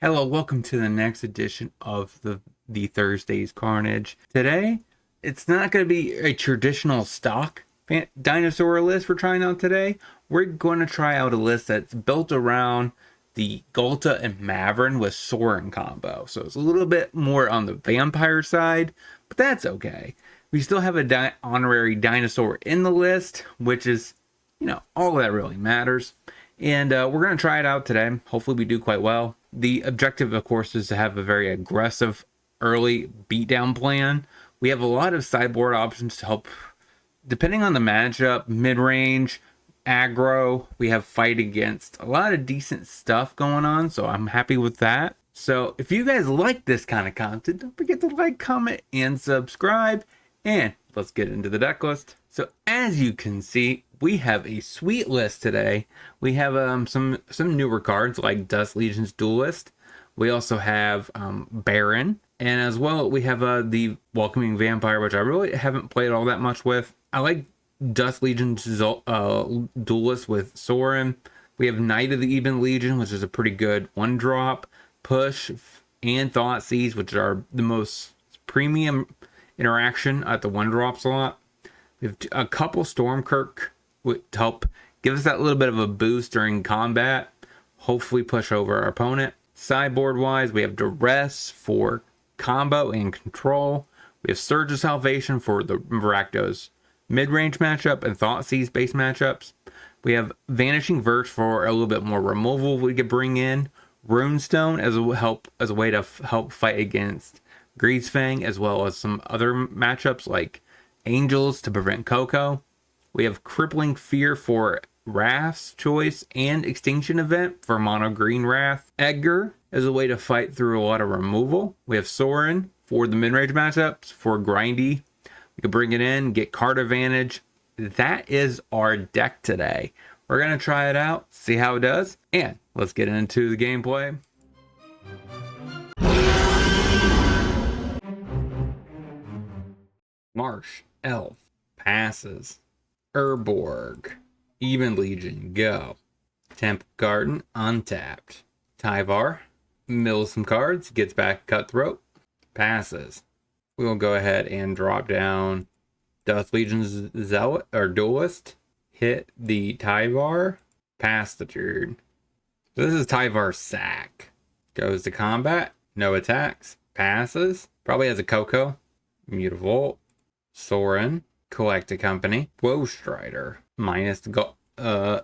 Hello, welcome to the next edition of the Thursday's Carnage. Today, it's not going to be a traditional stock dinosaur list we're trying out today. We're going to try out a list that's built around the Ghalta and Maverin with Sorin combo. So it's a little bit more on the vampire side, but that's okay. We still have a honorary dinosaur in the list, which is, all that really matters. And we're going to try it out today. Hopefully we do quite well. The objective, of course, is to have a very aggressive early beatdown plan. We have a lot of sideboard options to help, depending on the matchup, mid-range, aggro. We have fight against a lot of decent stuff going on, so I'm happy with that. So if you guys like this kind of content, don't forget to like, comment, and subscribe. And let's get into the deck list. So as you can see, we have a sweet list today. We have some newer cards like Dust Legion's Duelist. We also have Baron. And as well, we have the Welcoming Vampire, which I really haven't played all that much with. I like Dust Legion's Duelist with Sorin. We have Knight of the Even Legion, which is a pretty good one-drop. Push and Thoughtseize, which are the most premium interaction at the one-drop slot. We have a couple Stormkirk to help give us that little bit of a boost during combat. Hopefully push over our opponent. Sideboard wise, we have Duress for combo and control. We have Surge of Salvation for the Rakdos mid-range matchup and Thoughtseize base matchups. We have Vanishing Verse for a little bit more removal we could bring in. Runestone as a way to help fight against Greasefang, as well as some other matchups like Angels to prevent Coco. We have Crippling Fear for Wrath's Choice and Extinction Event for mono green Wrath. Edgar as a way to fight through a lot of removal. We have Sorin for the mid-range matchups for grindy. We can bring it in, get card advantage. That is our deck today. We're going to try it out, see how it does, and let's get into the gameplay. Marsh, Elf, passes. Urborg, Even Legion, go. Temple Garden, untapped. Tyvar, mills some cards, gets back Cutthroat, passes. We'll go ahead and drop down Dust Legion's Zealot or Duelist, hit the Tyvar, pass the turn. So this is Tyvar's sack. Goes to combat, no attacks, passes, probably has a Coco, Mutavolt, Sorin, Collect a Company, Woe Strider, minus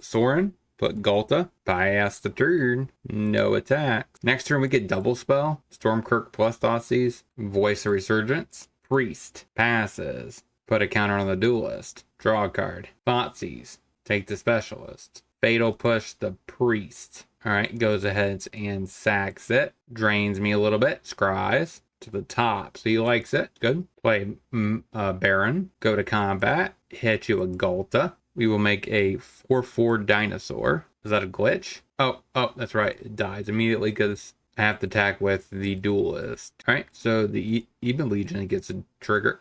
Sorin, put Ghalta, pass the turn, no attack. Next turn we get Double Spell, Stormkirk plus Thoughtseize, Voice of Resurgence, Priest, passes, put a counter on the Duelist, draw a card, Thoughtseize, take the Specialist, Fatal Push the Priest. Alright, goes ahead and sacks it, drains me a little bit, scries to the top, so he likes it. Good. Play Baron, go to combat, hit you a Ghalta. We will make a 4/4 dinosaur. Is that a glitch? Oh, that's right. It dies immediately because I have to attack with the Duelist. Alright, so the Even Legion gets a trigger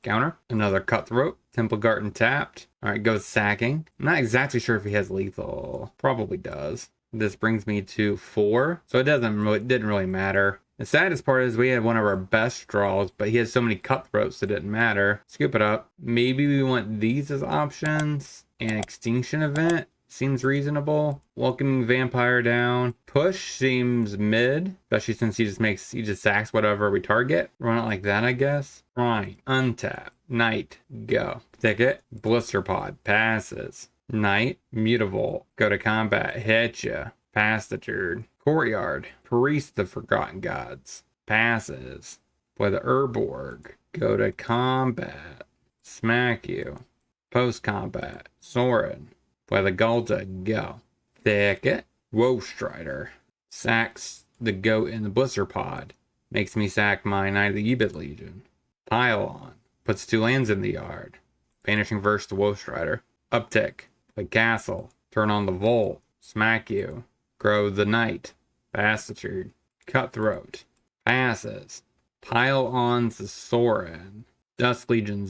counter. Another Cutthroat. Temple Garden tapped. Alright, goes sacking. I'm not exactly sure if he has lethal. Probably does. This brings me to 4. So it didn't really matter. The saddest part is we had one of our best draws, but he has so many Cutthroats it didn't matter. Scoop it up. Maybe we want these as options. And Extinction Event seems reasonable. Welcoming Vampire down. Push seems mid, especially since he just sacks whatever we target. Run it like that, I guess. Fine. Untap. Knight. Go. Ticket. Blister Pod. Passes. Knight. Mutavolt. Go to combat. Hit ya. Pass the turn. Courtyard, Priest the Forgotten Gods, passes. Play the Urborg, go to combat, smack you. Post combat, Sorin, play the Ghalta, go. Thicket, Woe Strider, sacks the goat in the Blister Pod, makes me sack my Knight of the Even Legion. Pylon, puts 2 lands in the yard, Vanishing Verse to Woe Strider. Uptick, play Castle, turn on the Volt, smack you. Grow the Knight, pass the turn. Cutthroat, passes. Pile on the Sorin, Dust Legion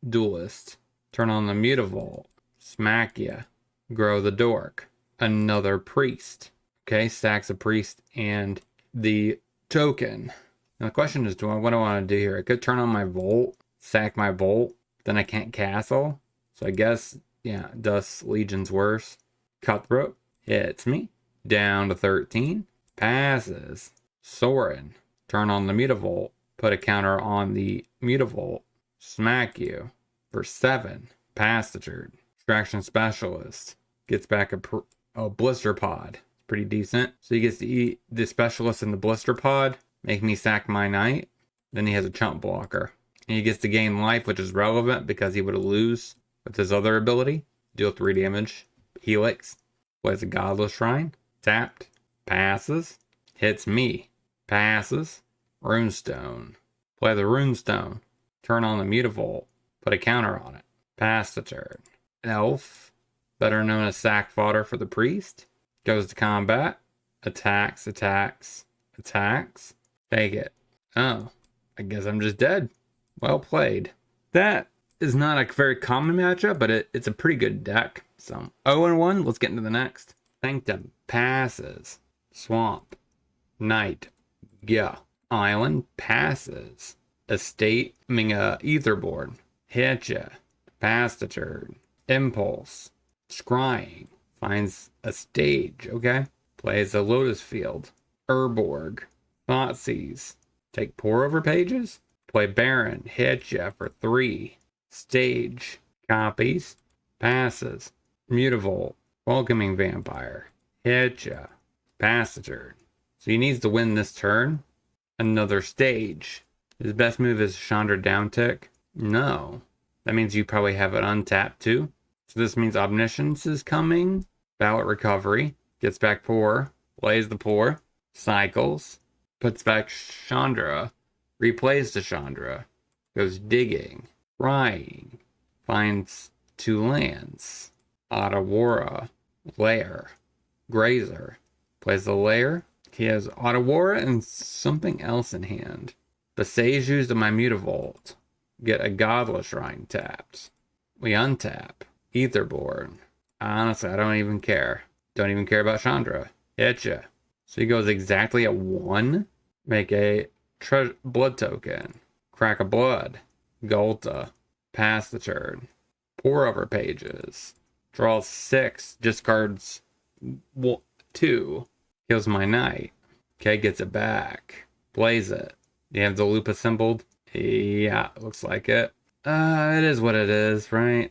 Duelist, turn on the Mutavolt, smack ya. Grow the Dork, another Priest. Okay, stacks a Priest and the token. Now the question is, what do I want to do here? I could turn on my Volt, sack my Volt, then I can't castle. So I guess, yeah, Dust Legion's worse. Cutthroat hits me. Down to 13. Passes. Sorin. Turn on the Mutavolt. Put a counter on the Mutavolt. Smack you for 7. Pass the turn. Extraction Specialist. Gets back a Blister Pod. Pretty decent. So he gets to eat the Specialist in the Blister Pod. Make me sack my Knight. Then he has a Chump Blocker. And he gets to gain life, which is relevant because he would lose with his other ability. Deal 3 damage. Helix. Plays a Godless Shrine. Tapped. Passes. Hits me. Passes. Runestone. Play the Runestone. Turn on the Mutavolt. Put a counter on it. Pass the turn. Elf. Better known as sack fodder for the priest. Goes to combat. Attacks. Attacks. Attacks. Take it. Oh. I guess I'm just dead. Well played. That is not a very common matchup, but it's a pretty good deck. So 0-1. Let's get into the next. Sanctum. Passes. Swamp. Knight. Yeah. Island. Passes. Estate. Etherboard. Hit ya. Pass the turn. Impulse. Scrying. Finds a stage. Okay. Plays a Lotus Field. Urborg. Thoughtseize. Take pour over pages. Play Baron. Hit ya for 3. Stage. Copies. Passes. Mutavolt. Welcoming Vampire. Hit ya. Pass the turn. So he needs to win this turn. Another stage. His best move is Chandra Downtick. No. That means you probably have it untapped too. So this means Omniscience is coming. Ballot Recovery. Gets back Pour. Plays the Pour. Cycles. Puts back Chandra. Replays the Chandra. Goes digging. Crying. Finds 2 lands. Otawara. Lair. Grazer. Plays the Lair. He has Otawara and something else in hand. Visage used my Mutavolt. Get a Godless Shrine tapped. We untap. Etherborn. Honestly, I don't even care. Don't even care about Chandra. Hit ya. So he goes exactly at 1. Make a blood token. Crack a blood. Ghalta. Pass the turn. Pour over pages. Draws 6. Discards 2. Kills my Knight. Okay, gets it back. Plays it. You have the loop assembled? Yeah, looks like it. It is what it is, right?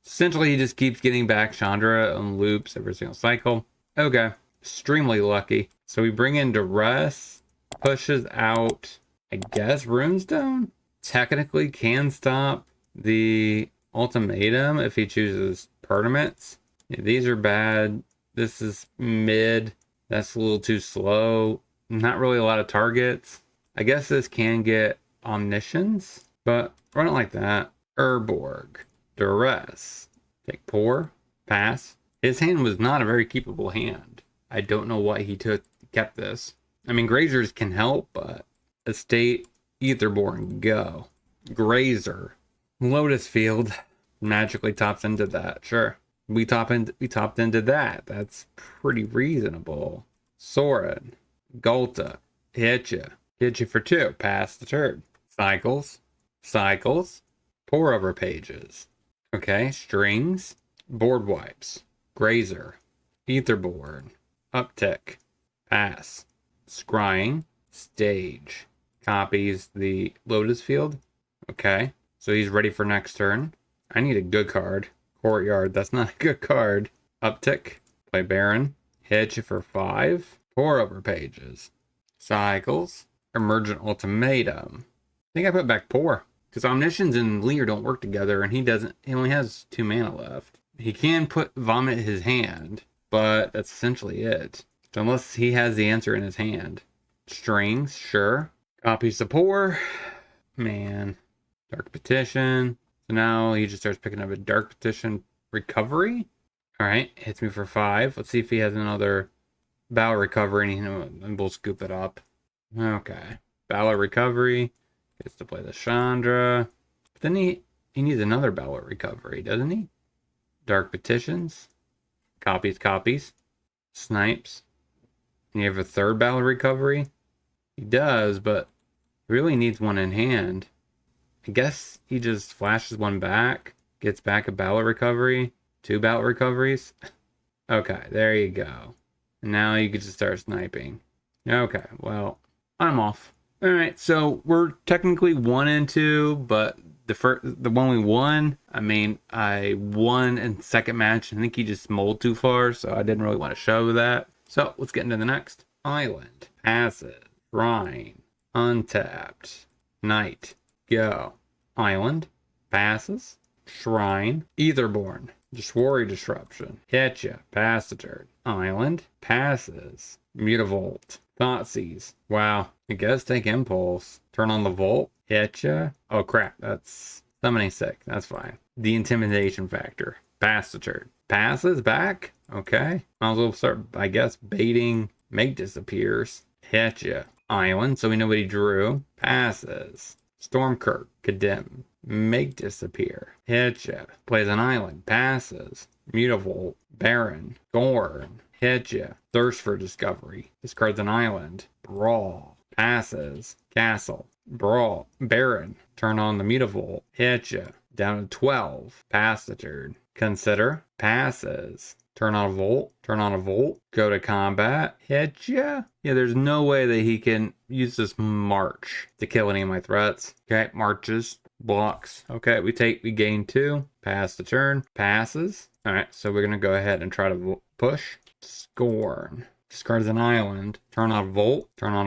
Essentially, he just keeps getting back Chandra and loops every single cycle. Okay, extremely lucky. So we bring in Duress, pushes out, I guess, Runestone? Technically can stop the ultimatum if he chooses Permanents. Yeah, these are bad. This is mid. That's a little too slow. Not really a lot of targets. I guess this can get Omniscience, but run it like that. Urborg. Duress. Take Pour. Pass. His hand was not a very keepable hand. I don't know why he kept this. I mean, Grazers can help, but Estate, Etherborn, go. Grazer. Lotus Field magically tops into that. Sure. We topped into that. That's pretty reasonable. Sorin. Ghalta. Hit ya. Hit you for 2. Pass the turn. Cycles. Cycles. Pour over pages. Okay. Strings. Board wipes. Grazer. Etherborn. Uptick. Pass. Scrying. Stage. Copies the Lotus Field. Okay. So he's ready for next turn. I need a good card. Courtyard. That's not a good card. Uptick. Play Baron. Hit you for 5. Pour over pages. Cycles. Emergent Ultimatum. I think I put back Pour. Because Omniscience and Lear don't work together, and he only has 2 mana left. He can vomit his hand, but that's essentially it. So unless he has the answer in his hand. Strings, sure. Copies the Pour. Man. Dark Petition. So now he just starts picking up a Dark Petition Recovery. Alright, hits me for 5. Let's see if he has another Ballot Recovery, and we'll scoop it up. Okay. Ballot Recovery. Gets to play the Chandra. But then he needs another Ballot Recovery, doesn't he? Dark Petitions. Copies. Snipes. You have a third Battle Recovery? He does, but he really needs one in hand. I guess he just flashes one back, gets back a Battle Recovery, 2 Battle Recoveries. Okay, there you go. And now you can just start sniping. Okay, well, I'm off. Alright, so we're technically 1 and 2, but the one we won, I mean, I won in the second match. I think he just molded too far, so I didn't really want to show that. So let's get into the next. Island, passive, shrine, untapped, night, go. Island, passes, shrine, Etherborn, Dishwari Disruption, hit ya, pass the turn. Island, passes, Mutavolt, Thoughtseize. Wow, I guess take Impulse. Turn on the Volt, hit ya. Oh crap, that's summoning sick, that's fine. The Intimidation Factor, pass the turn. Passes back, okay. Might as well start, I guess, baiting Make Disappears. Hit ya. Island, so we know what he drew. Passes. Stormkirk, Condemn, Make Disappear, hit ya. Plays an island, passes. Mutavolt, Baron, Gorn, hit ya. Thirst for Discovery, discards an island. Brawl, passes. Castle, Brawl, Baron, turn on the Mutavolt, hit ya. Down to 12, pass the turn. Consider, passes. Turn on a Volt, go to combat, hit ya. Yeah, there's no way that he can use this March to kill any of my threats. Okay, marches, blocks. Okay, we gain 2, pass the turn, passes. All right, so we're gonna go ahead and try to push. Scorn, discards an island, turn on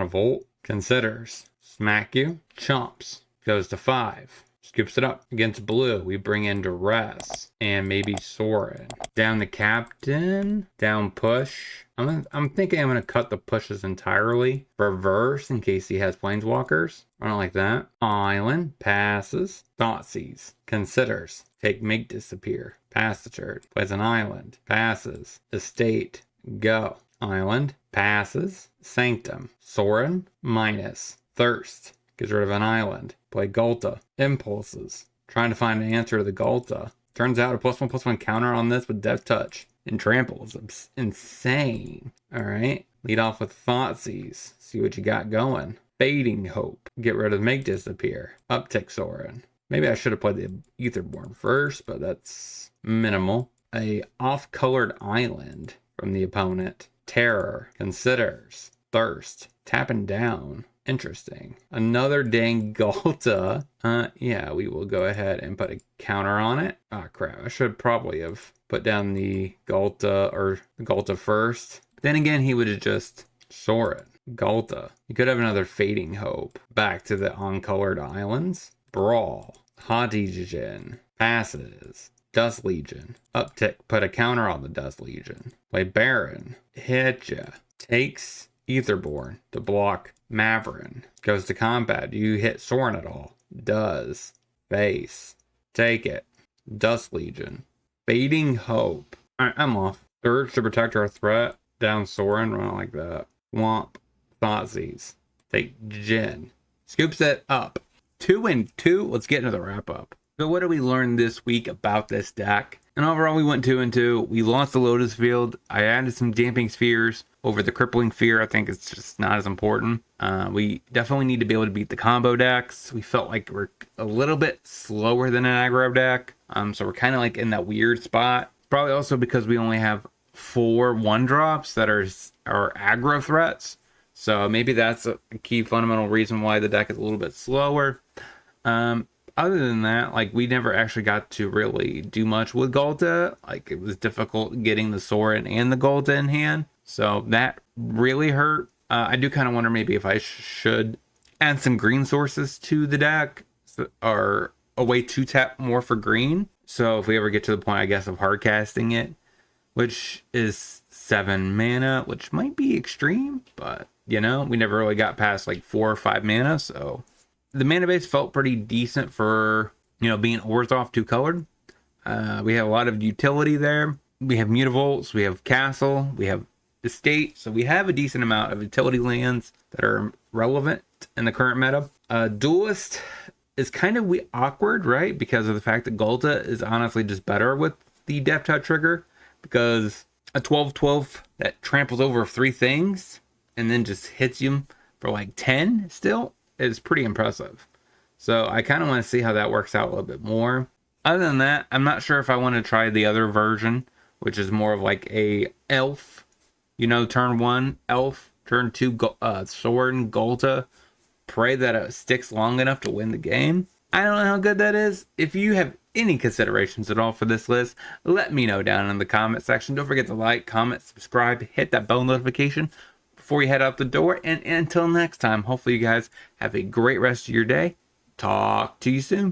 a Volt, considers, smack you, chomps, goes to 5. Scoops it up against blue. We bring in Duress and maybe Sorin. Down the captain. Down push. I'm thinking I'm gonna cut the pushes entirely. Reverse in case he has planeswalkers. I don't like that. Island passes. Thoughtseize. Considers. Make Disappear. Pass the turn. Plays an island. Passes. Estate. Go. Island passes. Sanctum. Sorin minus. Thirst. Gets rid of an island. Play Ghalta. Impulses. Trying to find an answer to the Ghalta. Turns out a +1/+1 counter on this with Death Touch and Trample is insane. Alright. Lead off with Thoughtseize. See what you got going. Fading Hope. Get rid of Make Disappear. Uptick Sorin. Maybe I should have played the Etherborn first, but that's minimal. A off-colored island from the opponent. Terror. Considers. Thirst. Tapping down. Interesting. Another dang Ghalta. Yeah, we will go ahead and put a counter on it. Ah, crap. I should probably have put down the Ghalta first. Then again, he would have just Sorin. Ghalta. You could have another Fading Hope. Back to the uncolored islands. Brawl. Haughty passes. Dust Legion. Uptick. Put a counter on the Dust Legion. Play Baron. Hit ya. Takes Etherborn to block Maverin. Goes to combat. Do you hit Sorin at all? Does. Face. Take it. Dust Legion. Fading Hope. Alright, I'm off. Urge to protect our threat. Down Sorin. Run like that. Womp. Thoughtseize. Take Jin. Scoops it up. 2 and 2. Let's get into the wrap up. So what did we learn this week about this deck? And overall, we went 2 and 2. We lost the Lotus Field. I added some Damping Spheres over the Crippling Fear. I think it's just not as important. We definitely need to be able to beat the combo decks. We felt like we're a little bit slower than an aggro deck. So we're kind of like in that weird spot. Probably also because we only have 4 1-drops that are aggro threats. So maybe that's a key fundamental reason why the deck is a little bit slower. Other than that, like, we never actually got to really do much with Ghalta. Like, it was difficult getting the Sorin and the Ghalta in hand. So that really hurt. I do kind of wonder maybe if I should add some green sources to the deck, or a way to tap more for green. So if we ever get to the point, I guess, of hard casting it, which is 7 mana, which might be extreme, but, you know, we never really got past like 4 or 5 mana. So the mana base felt pretty decent for, you know, being Orzhov 2-colored. We have a lot of utility there. We have Mutavolts, we have Castle, we have Estate. So we have a decent amount of utility lands that are relevant in the current meta. Duelist is kind of awkward, right? Because of the fact that Ghalta is honestly just better with the Death Touch trigger. Because a 12/12 that tramples over 3 things and then just hits you for like 10 still is pretty impressive. So I kind of want to see how that works out a little bit more. Other than that, I'm not sure if I want to try the other version, which is more of like a elf, turn 1 elf, turn 2 sword and Ghalta. Pray that it sticks long enough to win the game. I don't know how good that is. If you have any considerations at all for this list, let me know down in the comment section. Don't forget to like, comment, subscribe, hit that bell notification before you head out the door. And until next time, hopefully you guys have a great rest of your day. Talk to you soon.